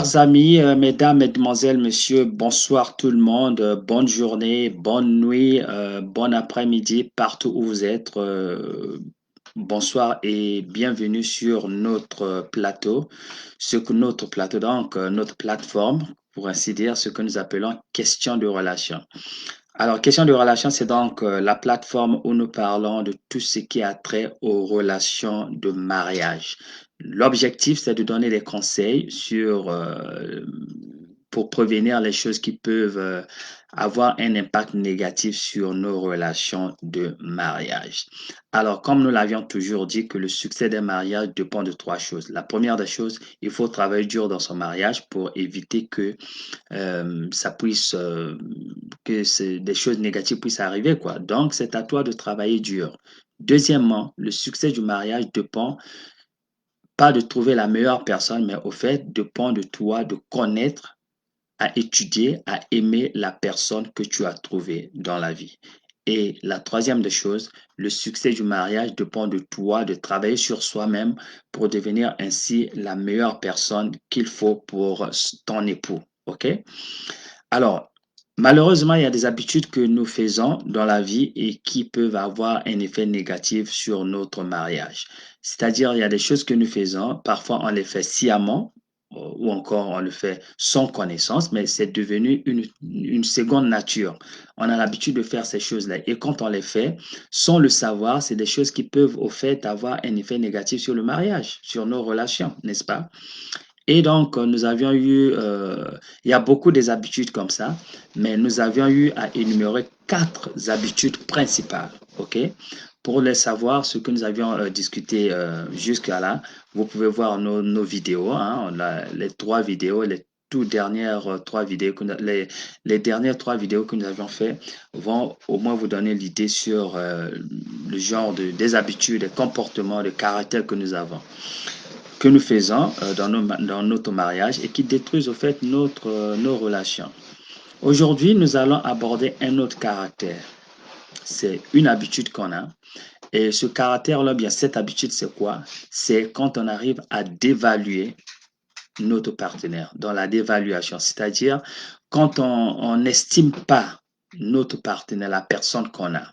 Chers amis, mesdames, mesdemoiselles, messieurs, bonsoir tout le monde, bonne journée, bonne nuit, bon après-midi, partout où vous êtes. Bonsoir et bienvenue sur notre plateau, notre plateau, donc notre plateforme, pour ainsi dire, ce que nous appelons question de relation. Alors, question de relation, c'est donc la plateforme où nous parlons de tout ce qui a trait aux relations de mariage. L'objectif, c'est de donner des conseils pour prévenir les choses qui peuvent avoir un impact négatif sur nos relations de mariage. Alors, comme nous l'avions toujours dit, que le succès d'un mariage dépend de trois choses. La première des choses, il faut travailler dur dans son mariage pour éviter que ça puisse, des choses négatives puissent arriver, quoi. Donc, c'est à toi de travailler dur. Deuxièmement, le succès du mariage dépend pas de trouver la meilleure personne, mais au fait, dépend de toi de connaître, à étudier, à aimer la personne que tu as trouvée dans la vie. Et la troisième des choses, le succès du mariage dépend de toi de travailler sur soi-même pour devenir ainsi la meilleure personne qu'il faut pour ton époux. OK? Alors, malheureusement, il y a des habitudes que nous faisons dans la vie et qui peuvent avoir un effet négatif sur notre mariage. C'est-à-dire, il y a des choses que nous faisons, parfois on les fait sciemment ou encore on le fait sans connaissance, mais c'est devenu une seconde nature. On a l'habitude de faire ces choses-là. Et quand on les fait sans le savoir, c'est des choses qui peuvent au fait avoir un effet négatif sur le mariage, sur nos relations, n'est-ce pas? Et donc, nous avions eu, il y a beaucoup des habitudes comme ça, mais nous avions eu à énumérer quatre habitudes principales, OK? Pour les savoir, ce que nous avions discuté jusqu'à là, vous pouvez voir nos vidéos, hein, les trois vidéos, les toutes dernières trois vidéos, les dernières trois vidéos que nous avions fait vont au moins vous donner l'idée sur le genre des habitudes, des comportements, des caractères que nous avons que nous faisons dans notre mariage et qui détruisent au fait nos relations. Aujourd'hui, nous allons aborder un autre caractère. C'est une habitude qu'on a. Et ce caractère-là, bien, cette habitude, c'est quoi? C'est quand on arrive à dévaluer notre partenaire, dans la dévaluation. C'est-à-dire quand on n'estime pas notre partenaire, la personne qu'on a.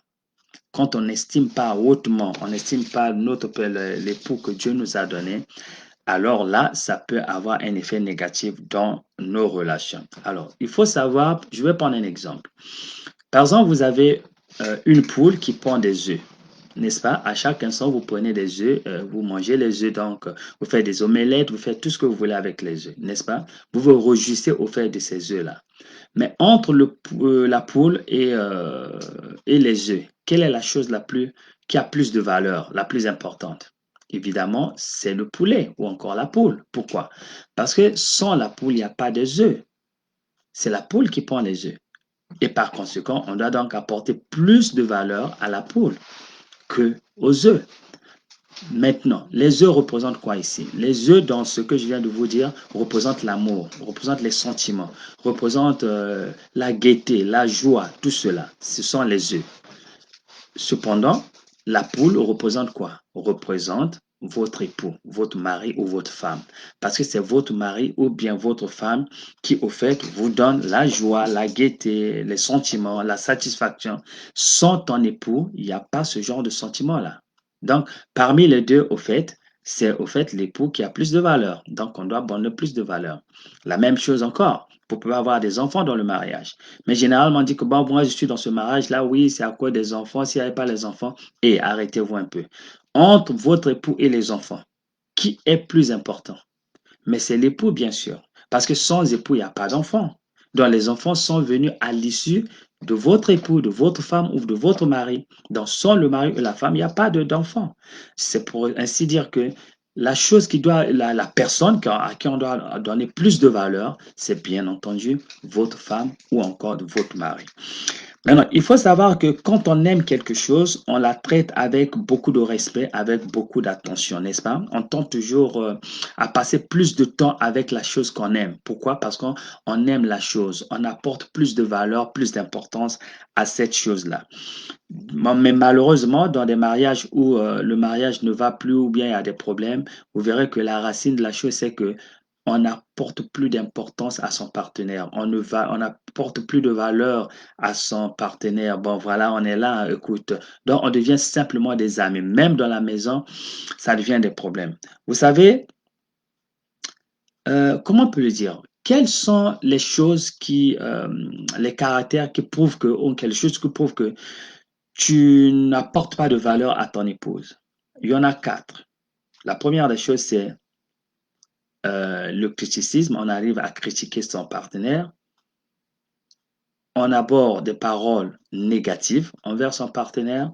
Quand on n'estime pas hautement, on n'estime pas l'époux que Dieu nous a donné, alors là, ça peut avoir un effet négatif dans nos relations. Alors, il faut savoir, je vais prendre un exemple. Par exemple, vous avez une poule qui pond des œufs, n'est-ce pas? À chaque instant, vous prenez des œufs, vous mangez les œufs, donc vous faites des omelettes, vous faites tout ce que vous voulez avec les œufs, n'est-ce pas? Vous vous réjouissez au fait de ces œufs-là. Mais entre la poule et les œufs, quelle est la chose qui a plus de valeur, la plus importante? Évidemment, c'est le poulet ou encore la poule. Pourquoi? Parce que sans la poule, il n'y a pas de œufs. C'est la poule qui pond les œufs. Et par conséquent, on doit donc apporter plus de valeur à la poule que aux œufs. Maintenant, les œufs représentent quoi ici? Les œufs, dans ce que je viens de vous dire, représentent l'amour, représentent les sentiments, représentent la gaieté, la joie, tout cela. Ce sont les œufs. Cependant, la poule représente quoi? Représente votre époux, votre mari ou votre femme. Parce que c'est votre mari ou bien votre femme qui, au fait, vous donne la joie, la gaieté, les sentiments, la satisfaction. Sans ton époux, il n'y a pas ce genre de sentiment-là. Donc, parmi les deux, au fait, c'est au fait l'époux qui a plus de valeur. Donc, on doit donner plus de valeur. La même chose encore, pour pouvoir avoir des enfants dans le mariage. Mais généralement, on dit que bon, moi, je suis dans ce mariage-là, oui, c'est à cause des enfants. S'il n'y avait pas les enfants, et arrêtez-vous un peu. Entre votre époux et les enfants, qui est plus important? Mais c'est l'époux, bien sûr. Parce que sans époux, il n'y a pas d'enfants. Donc, les enfants sont venus à l'issue de votre époux, de votre femme ou de votre mari. Donc, sans le mari ou la femme, il n'y a pas d'enfants. C'est pour ainsi dire que la chose la personne à qui on doit donner plus de valeur, c'est bien entendu votre femme ou encore votre mari. Maintenant, il faut savoir que quand on aime quelque chose, on la traite avec beaucoup de respect, avec beaucoup d'attention, n'est-ce pas? On tente toujours à passer plus de temps avec la chose qu'on aime. Pourquoi? Parce qu'on aime la chose. On apporte plus de valeur, plus d'importance à cette chose-là. Mais malheureusement, dans des mariages où le mariage ne va plus ou bien il y a des problèmes, vous verrez que la racine de la chose, c'est que on n'apporte plus d'importance à son partenaire. On n'apporte plus de valeur à son partenaire. Bon, voilà, on est là, écoute. Donc, on devient simplement des amis. Même dans la maison, ça devient des problèmes. Vous savez, comment on peut le dire? Quelles sont les choses les caractères qui prouvent que, ou quelque chose qui prouve que tu n'apportes pas de valeur à ton épouse? Il y en a quatre. La première des choses, c'est le criticisme. On arrive à critiquer son partenaire. On aborde des paroles négatives envers son partenaire.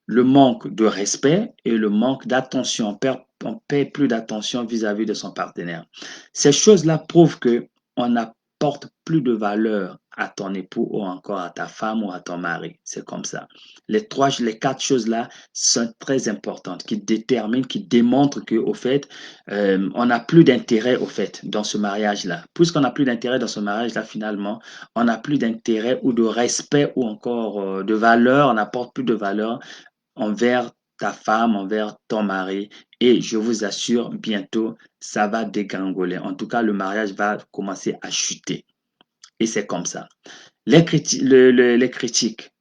Le manque de respect et le manque d'attention. On paie plus d'attention vis-à-vis de son partenaire. Ces choses-là prouvent que on n'apporte plus de valeur à ton époux ou encore à ta femme ou à ton mari. C'est comme ça. Les quatre choses-là sont très importantes, qui déterminent, qui démontrent que, au fait, on n'a plus d'intérêt, au fait, dans ce mariage-là. Puisqu'on n'a plus d'intérêt dans ce mariage-là, finalement, on n'a plus d'intérêt ou de respect ou encore de valeur, on n'apporte plus de valeur envers ta femme, envers ton mari. Et je vous assure, bientôt, ça va dégringoler. En tout cas, le mariage va commencer à chuter. Et c'est comme ça. Les critiques.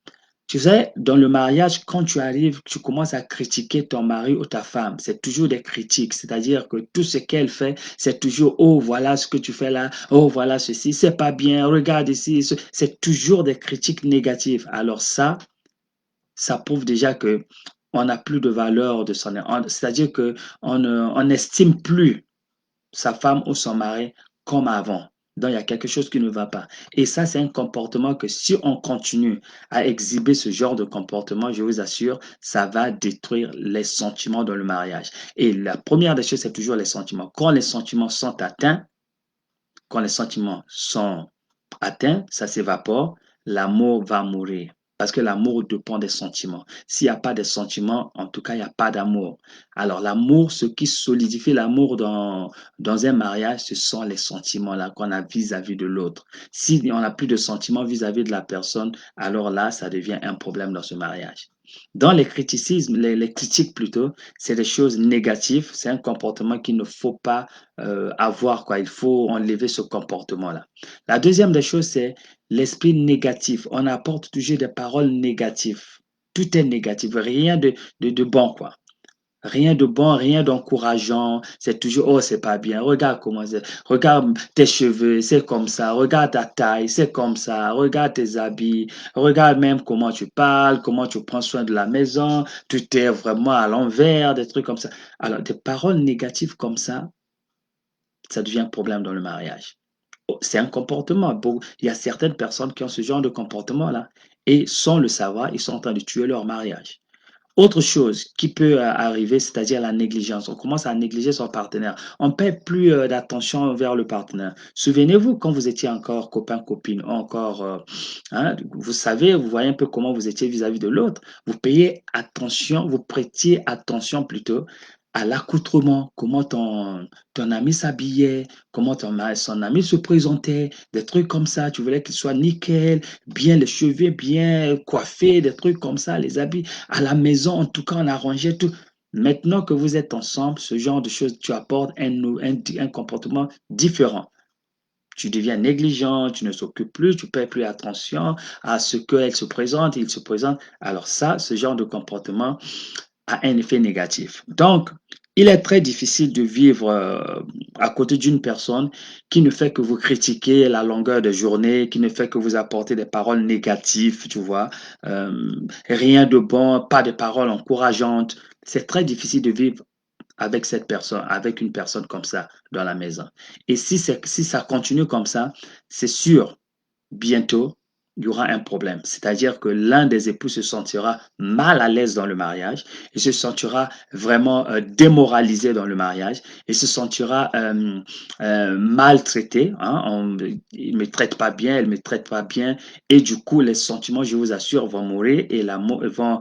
Tu sais, dans le mariage, quand tu arrives, tu commences à critiquer ton mari ou ta femme. C'est toujours des critiques. C'est-à-dire que tout ce qu'elle fait, c'est toujours, oh, voilà ce que tu fais là. Oh, voilà ceci. C'est pas bien. Regarde ici. C'est toujours des critiques négatives. Alors ça prouve déjà que on n'a plus de valeur de c'est-à-dire que on n'estime plus sa femme ou son mari comme avant. Donc, il y a quelque chose qui ne va pas. Et ça, c'est un comportement que si on continue à exhiber ce genre de comportement, je vous assure, ça va détruire les sentiments dans le mariage. Et la première des choses, c'est toujours les sentiments. Quand les sentiments sont atteints, ça s'évapore, l'amour va mourir. Parce que l'amour dépend des sentiments. S'il n'y a pas de sentiments, en tout cas, il n'y a pas d'amour. Alors, l'amour, ce qui solidifie l'amour dans un mariage, ce sont les sentiments là qu'on a vis-à-vis de l'autre. Si on n'a plus de sentiments vis-à-vis de la personne, alors là, ça devient un problème dans ce mariage. Dans les criticismes, les critiques plutôt, c'est des choses négatives. C'est un comportement qu'il ne faut pas avoir, quoi. Il faut enlever ce comportement-là. La deuxième des choses, c'est l'esprit négatif. On apporte toujours des paroles négatives. Tout est négatif, rien de bon, quoi. Rien de bon, rien d'encourageant. C'est toujours, oh, c'est pas bien. Regarde comment c'est. Regarde tes cheveux, c'est comme ça. Regarde ta taille, c'est comme ça. Regarde tes habits. Regarde même comment tu parles, comment tu prends soin de la maison. Tu t'es vraiment à l'envers, des trucs comme ça. Alors, des paroles négatives comme ça devient un problème dans le mariage. Oh, c'est un comportement. Il y a certaines personnes qui ont ce genre de comportement-là et sans le savoir, ils sont en train de tuer leur mariage. Autre chose qui peut arriver, c'est-à-dire la négligence. On commence à négliger son partenaire. On ne paie plus d'attention vers le partenaire. Souvenez-vous, quand vous étiez encore copain, copine, encore, hein, vous savez, vous voyez un peu comment vous étiez vis-à-vis de l'autre. Vous payez attention, vous prêtiez attention plutôt à l'accoutrement, comment ton ami s'habillait, comment son ami se présentait, des trucs comme ça. Tu voulais qu'il soit nickel, bien les cheveux bien coiffés, des trucs comme ça, les habits à la maison, en tout cas, on arrangeait tout. Maintenant que vous êtes ensemble, ce genre de choses, tu apportes un comportement différent. Tu deviens négligent, tu ne s'occupes plus, tu ne paies plus attention à ce qu'elle se présente, il se présente. Alors ça, ce genre de comportement a un effet négatif. Donc, il est très difficile de vivre à côté d'une personne qui ne fait que vous critiquer la longueur de journée, qui ne fait que vous apporter des paroles négatives, tu vois, rien de bon, pas de paroles encourageantes. C'est très difficile de vivre avec cette personne, avec une personne comme ça dans la maison. Et si ça continue comme ça, c'est sûr, bientôt, il y aura un problème. C'est-à-dire que l'un des époux se sentira mal à l'aise dans le mariage, il se sentira vraiment démoralisé dans le mariage, il se sentira maltraité. Hein, il ne me traite pas bien, elle ne me traite pas bien. Et du coup, les sentiments, je vous assure, vont mourir et l'amour vont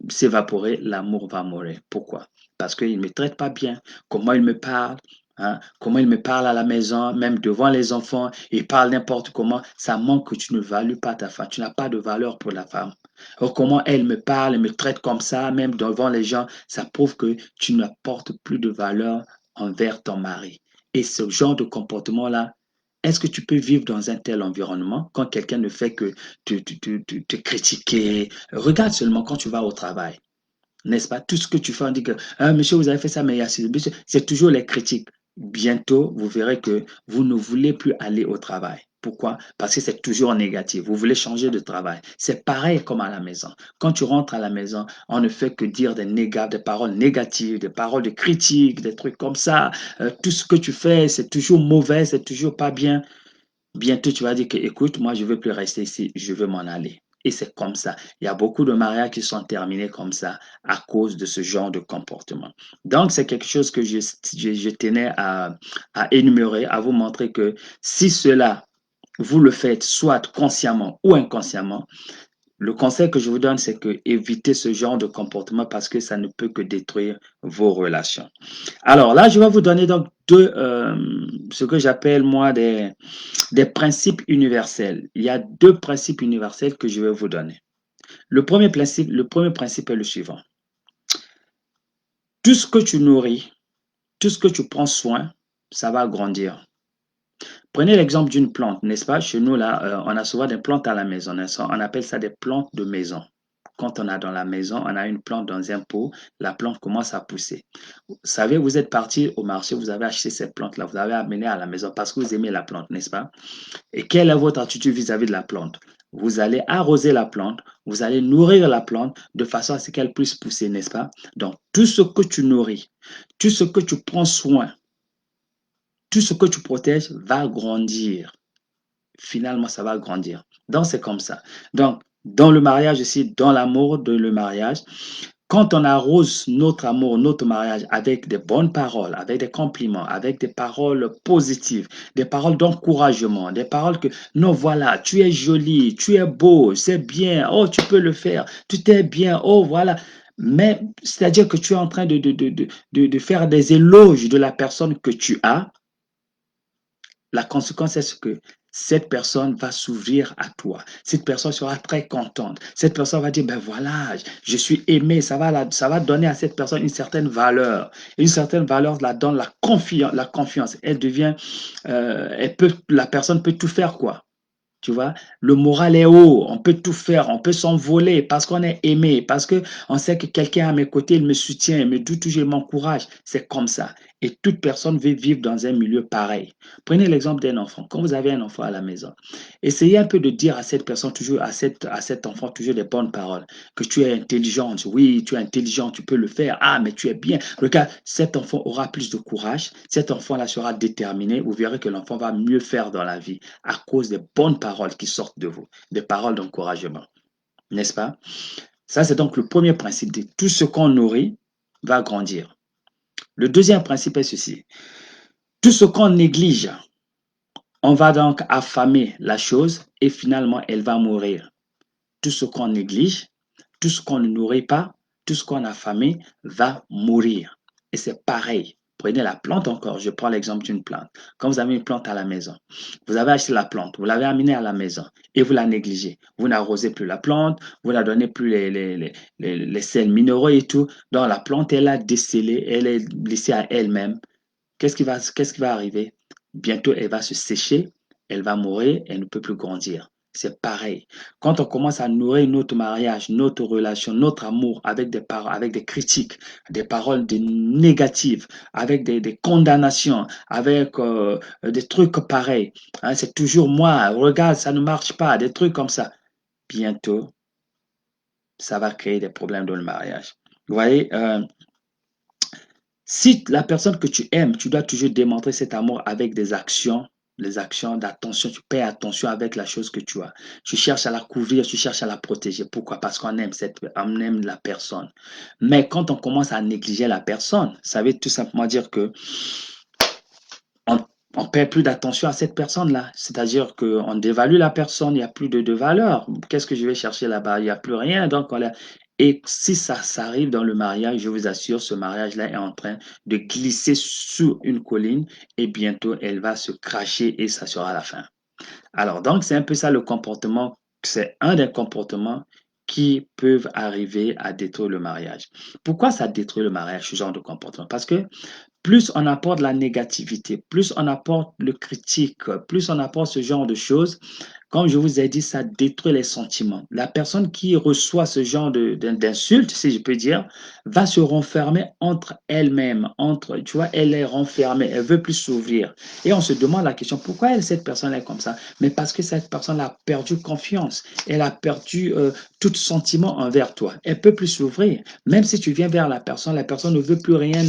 s'évaporer, l'amour va mourir. Pourquoi? Parce qu'il ne me traite pas bien. Comment il me parle? Hein, comment il me parle à la maison, même devant les enfants, il parle n'importe comment, ça montre que tu ne values pas ta femme, tu n'as pas de valeur pour la femme. Or, comment elle me parle, elle me traite comme ça, même devant les gens, ça prouve que tu n'apportes plus de valeur envers ton mari. Et ce genre de comportement-là, est-ce que tu peux vivre dans un tel environnement quand quelqu'un ne fait que te critiquer? Regarde seulement quand tu vas au travail. N'est-ce pas? Tout ce que tu fais, on dit que ah, monsieur, vous avez fait ça, mais il y a c'est toujours les critiques. Bientôt, vous verrez que vous ne voulez plus aller au travail. Pourquoi? Parce que c'est toujours négatif. Vous voulez changer de travail. C'est pareil comme à la maison. Quand tu rentres à la maison, on ne fait que dire des paroles négatives, des paroles de critique, des trucs comme ça. Tout ce que tu fais, c'est toujours mauvais, c'est toujours pas bien. Bientôt, tu vas dire que, écoute, moi, je ne veux plus rester ici, je veux m'en aller. Et c'est comme ça. Il y a beaucoup de mariages qui sont terminés comme ça à cause de ce genre de comportement. Donc, c'est quelque chose que je tenais à énumérer, à vous montrer que si cela, vous le faites soit consciemment ou inconsciemment, le conseil que je vous donne, c'est que évitez ce genre de comportement parce que ça ne peut que détruire vos relations. Alors là, je vais vous donner donc ce que j'appelle moi des principes universels. Il y a deux principes universels que je vais vous donner. Le premier principe est le suivant. Tout ce que tu nourris, tout ce que tu prends soin, ça va grandir. Prenez l'exemple d'une plante, n'est-ce pas? Chez nous, là, on a souvent des plantes à la maison. On appelle ça des plantes de maison. Quand on a dans la maison, on a une plante dans un pot, la plante commence à pousser. Vous savez, vous êtes parti au marché, vous avez acheté cette plante-là, vous avez amené à la maison parce que vous aimez la plante, n'est-ce pas? Et quelle est votre attitude vis-à-vis de la plante? Vous allez arroser la plante, vous allez nourrir la plante de façon à ce qu'elle puisse pousser, n'est-ce pas? Donc, tout ce que tu nourris, tout ce que tu prends soin, tout ce que tu protèges va grandir. Finalement, ça va grandir. Donc, c'est comme ça. Donc, dans le mariage aussi, dans l'amour de le mariage, quand on arrose notre amour, notre mariage avec des bonnes paroles, avec des compliments, avec des paroles positives, des paroles d'encouragement, des paroles que, non, voilà, tu es joli, tu es beau, c'est bien, oh, tu peux le faire, tu t'es bien, oh, voilà. Mais c'est-à-dire que tu es en train de faire des éloges de la personne que tu as. La conséquence est ce que cette personne va s'ouvrir à toi. Cette personne sera très contente. Cette personne va dire, ben voilà, je suis aimé. Ça va donner à cette personne une certaine valeur. Une certaine valeur la donne la confiance. La confiance. Elle devient, la personne peut tout faire, quoi. Tu vois, le moral est haut, on peut tout faire, on peut s'envoler parce qu'on est aimé, parce que on sait que quelqu'un est à mes côtés, il me soutient, il me dit toujours, il m'encourage. C'est comme ça. Et toute personne veut vivre dans un milieu pareil. Prenez l'exemple d'un enfant. Quand vous avez un enfant à la maison, essayez un peu de dire à cette personne, toujours à cet enfant, toujours des bonnes paroles, que tu es intelligente. Oui, tu es intelligent, tu peux le faire. Ah, mais tu es bien. Regarde, cet enfant aura plus de courage. Cet enfant-là sera déterminé. Vous verrez que l'enfant va mieux faire dans la vie à cause des bonnes paroles qui sortent de vous, des paroles d'encouragement. N'est-ce pas? Ça, c'est donc le premier principe. Tout ce qu'on nourrit va grandir. Le deuxième principe est ceci. Tout ce qu'on néglige, on va donc affamer la chose et finalement, elle va mourir. Tout ce qu'on néglige, tout ce qu'on ne nourrit pas, tout ce qu'on a affamé va mourir. Et c'est pareil. Prenez la plante encore. Je prends l'exemple d'une plante. Quand vous avez une plante à la maison, vous avez acheté la plante, vous l'avez amenée à la maison et vous la négligez. Vous n'arrosez plus la plante, vous ne la donnez plus les sels minéraux et tout. Donc la plante, elle a décelé, elle est laissée à elle-même. Qu'est-ce qui va arriver? Bientôt, elle va se sécher, elle va mourir, elle ne peut plus grandir. C'est pareil. Quand on commence à nourrir notre mariage, notre relation, notre amour avec des paroles, avec des critiques, des paroles négatives, avec des condamnations, avec des trucs pareils, hein, c'est toujours moi, regarde, ça ne marche pas, des trucs comme ça. Bientôt, ça va créer des problèmes dans le mariage. Vous voyez, si la personne que tu aimes, tu dois toujours démontrer cet amour avec des actions, les actions d'attention. Tu paies attention avec la chose que tu as. Tu cherches à la couvrir, tu cherches à la protéger. Pourquoi? Parce qu'on aime on aime la personne. Mais quand on commence à négliger la personne, ça veut tout simplement dire que on on paie plus d'attention à cette personne-là. C'est-à-dire qu'on dévalue la personne, il n'y a plus de valeur. Qu'est-ce que je vais chercher là-bas? Il n'y a plus rien. Donc, et si ça arrive dans le mariage, je vous assure, ce mariage-là est en train de glisser sous une colline et bientôt, elle va se cracher et ça sera la fin. Alors, donc, c'est un peu ça le comportement, c'est un des comportements qui peuvent arriver à détruire le mariage. Pourquoi ça détruit le mariage, ce genre de comportement? Parce que plus on apporte la négativité, plus on apporte le critique, plus on apporte ce genre de choses, comme je vous ai dit, ça détruit les sentiments. La personne qui reçoit ce genre d'insultes, si je peux dire, va se renfermer entre elle-même, tu vois, elle est renfermée, elle veut plus s'ouvrir. Et on se demande la question, pourquoi cette personne est comme ça? Mais parce que cette personne a perdu confiance, elle a perdu tout sentiment envers toi. Elle peut plus s'ouvrir. Même si tu viens vers la personne ne veut plus rien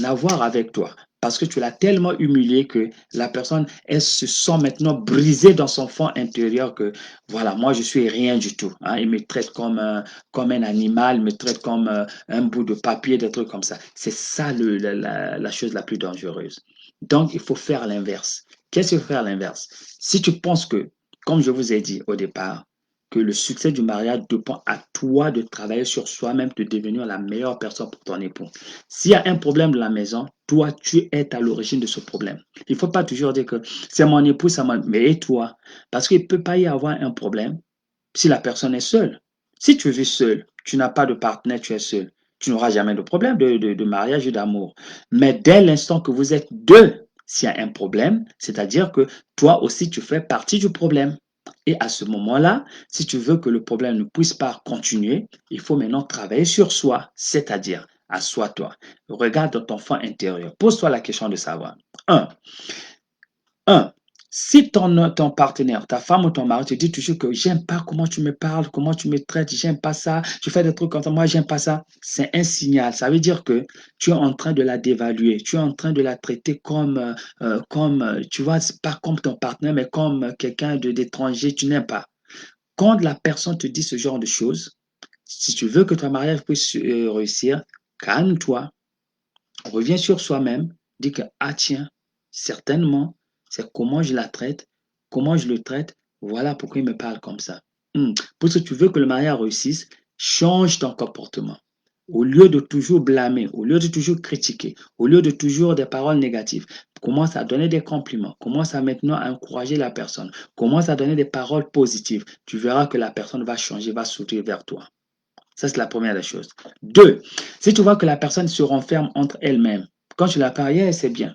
avoir avec toi. Parce que tu l'as tellement humilié que la personne, elle se sent maintenant brisée dans son fond intérieur que, voilà, moi, je suis rien du tout. Hein. Il me traite comme un animal, il me traite comme un bout de papier, des trucs comme ça. C'est ça la chose la plus dangereuse. Donc, il faut faire l'inverse. Qu'est-ce qu'il faut faire l'inverse? Si tu penses que, comme je vous ai dit au départ, que le succès du mariage dépend à toi de travailler sur soi-même, de devenir la meilleure personne pour ton époux. S'il y a un problème de la maison, toi, tu es à l'origine de ce problème. Il ne faut pas toujours dire que c'est mon époux, mais et toi? Parce qu'il ne peut pas y avoir un problème si la personne est seule. Si tu vis seul, tu n'as pas de partenaire, tu es seul, tu n'auras jamais de problème de mariage et d'amour. Mais dès l'instant que vous êtes deux, s'il y a un problème, c'est-à-dire que toi aussi, tu fais partie du problème. Et à ce moment-là, si tu veux que le problème ne puisse pas continuer, il faut maintenant travailler sur soi, c'est-à-dire assois-toi, regarde dans ton fond intérieur, pose-toi la question de savoir. Un, un, si ton partenaire, ta femme ou ton mari te dit toujours que j'aime pas comment tu me parles, comment tu me traites, j'aime pas ça, tu fais des trucs comme ça, moi j'aime pas ça, c'est un signal. Ça veut dire que tu es en train de la dévaluer, tu es en train de la traiter tu vois, c'est pas comme ton partenaire, mais comme quelqu'un d'étranger, tu n'aimes pas. Quand la personne te dit ce genre de choses, si tu veux que ton mariage puisse réussir, calme-toi, reviens sur soi-même, dis que, ah tiens, certainement, c'est comment je la traite, comment je le traite, voilà pourquoi il me parle comme ça. Parce que tu veux que le mariage réussisse, change ton comportement. Au lieu de toujours blâmer, au lieu de toujours critiquer, au lieu de toujours des paroles négatives, commence à donner des compliments, commence à maintenant à encourager la personne, commence à donner des paroles positives. Tu verras que la personne va changer, va s'ouvrir vers toi. Ça, c'est la première des choses. Deux, si tu vois que la personne se renferme entre elle-même, quand tu la parles, yeah, c'est bien.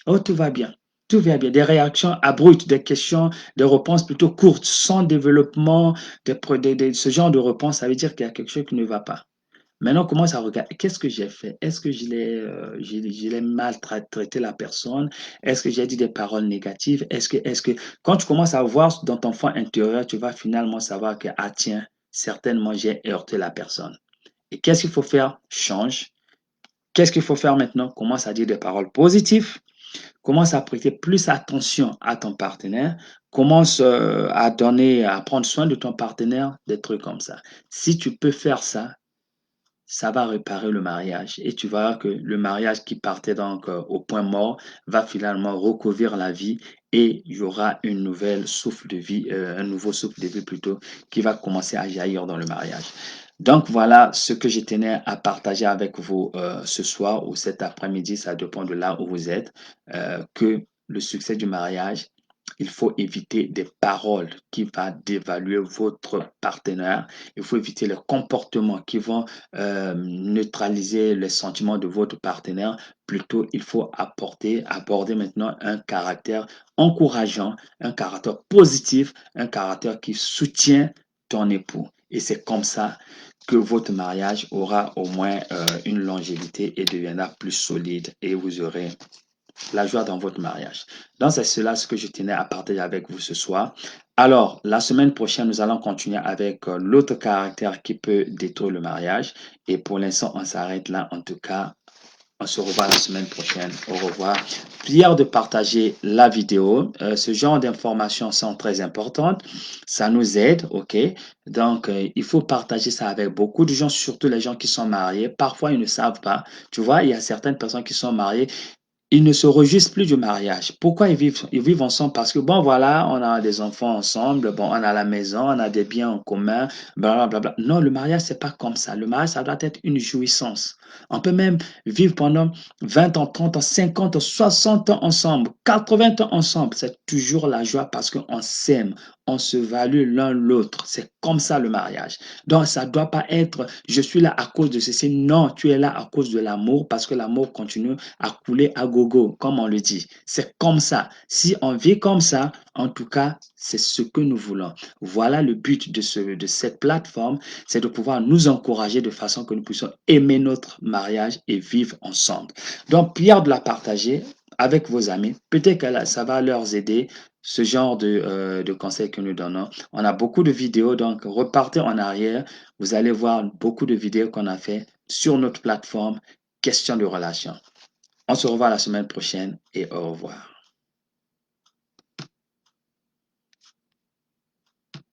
Oh, tout va bien. Tout va bien. Des réactions abruptes, des questions, des réponses plutôt courtes, sans développement, ce genre de réponse, ça veut dire qu'il y a quelque chose qui ne va pas. Maintenant, on commence à regarder, qu'est-ce que j'ai fait? Est-ce que je l'ai maltraité la personne? Est-ce que j'ai dit des paroles négatives? Quand tu commences à voir dans ton fond intérieur, tu vas finalement savoir que, ah tiens, certainement j'ai heurté la personne. Et qu'est-ce qu'il faut faire? Change. Qu'est-ce qu'il faut faire maintenant? Commence à dire des paroles positives. Commence à prêter plus attention à ton partenaire. Commence à prendre soin de ton partenaire, des trucs comme ça. Si tu peux faire ça, ça va réparer le mariage. Et tu verras que le mariage qui partait donc au point mort va finalement recouvrir la vie et il y aura une nouvelle souffle de vie, un nouveau souffle de vie plutôt, qui va commencer à jaillir dans le mariage. Donc voilà ce que je tenais à partager avec vous ce soir ou cet après-midi, ça dépend de là où vous êtes, que le succès du mariage, il faut éviter des paroles qui vont dévaluer votre partenaire. Il faut éviter les comportements qui vont neutraliser les sentiments de votre partenaire. Plutôt, il faut aborder maintenant un caractère encourageant, un caractère positif, un caractère qui soutient ton époux. Et c'est comme ça que votre mariage aura au moins une longévité et deviendra plus solide et vous aurez la joie dans votre mariage. Donc, c'est cela ce que je tenais à partager avec vous ce soir. Alors, la semaine prochaine, nous allons continuer avec l'autre caractère qui peut détruire le mariage. Et pour l'instant, on s'arrête là. En tout cas, on se revoit la semaine prochaine. Au revoir. Prière de partager la vidéo. Ce genre d'informations sont très importantes. Ça nous aide, OK? Donc, il faut partager ça avec beaucoup de gens, surtout les gens qui sont mariés. Parfois, ils ne savent pas. Tu vois, il y a certaines personnes qui sont mariées, ils ne se réjouissent plus du mariage. Pourquoi ils vivent ensemble? Parce que bon, voilà, on a des enfants ensemble, bon, on a la maison, on a des biens en commun, blablabla. Non, le mariage, c'est pas comme ça. Le mariage, ça doit être une jouissance. On peut même vivre pendant 20 ans, 30 ans, 50 ans, 60 ans ensemble, 80 ans ensemble. C'est toujours la joie parce qu'on s'aime, on se value l'un l'autre. C'est comme ça le mariage. Donc, ça ne doit pas être je suis là à cause de ceci. Non, tu es là à cause de l'amour parce que l'amour continue à couler à gogo, comme on le dit. C'est comme ça. Si on vit comme ça, en tout cas, c'est ce que nous voulons. Voilà le but de cette plateforme, c'est de pouvoir nous encourager de façon que nous puissions aimer notre mariage et vivre ensemble. Donc, Pierre de la partager avec vos amis. Peut-être que ça va leur aider ce genre de conseils que nous donnons. On a beaucoup de vidéos, donc repartez en arrière. Vous allez voir beaucoup de vidéos qu'on a fait sur notre plateforme Question de relation. On se revoit la semaine prochaine et au revoir.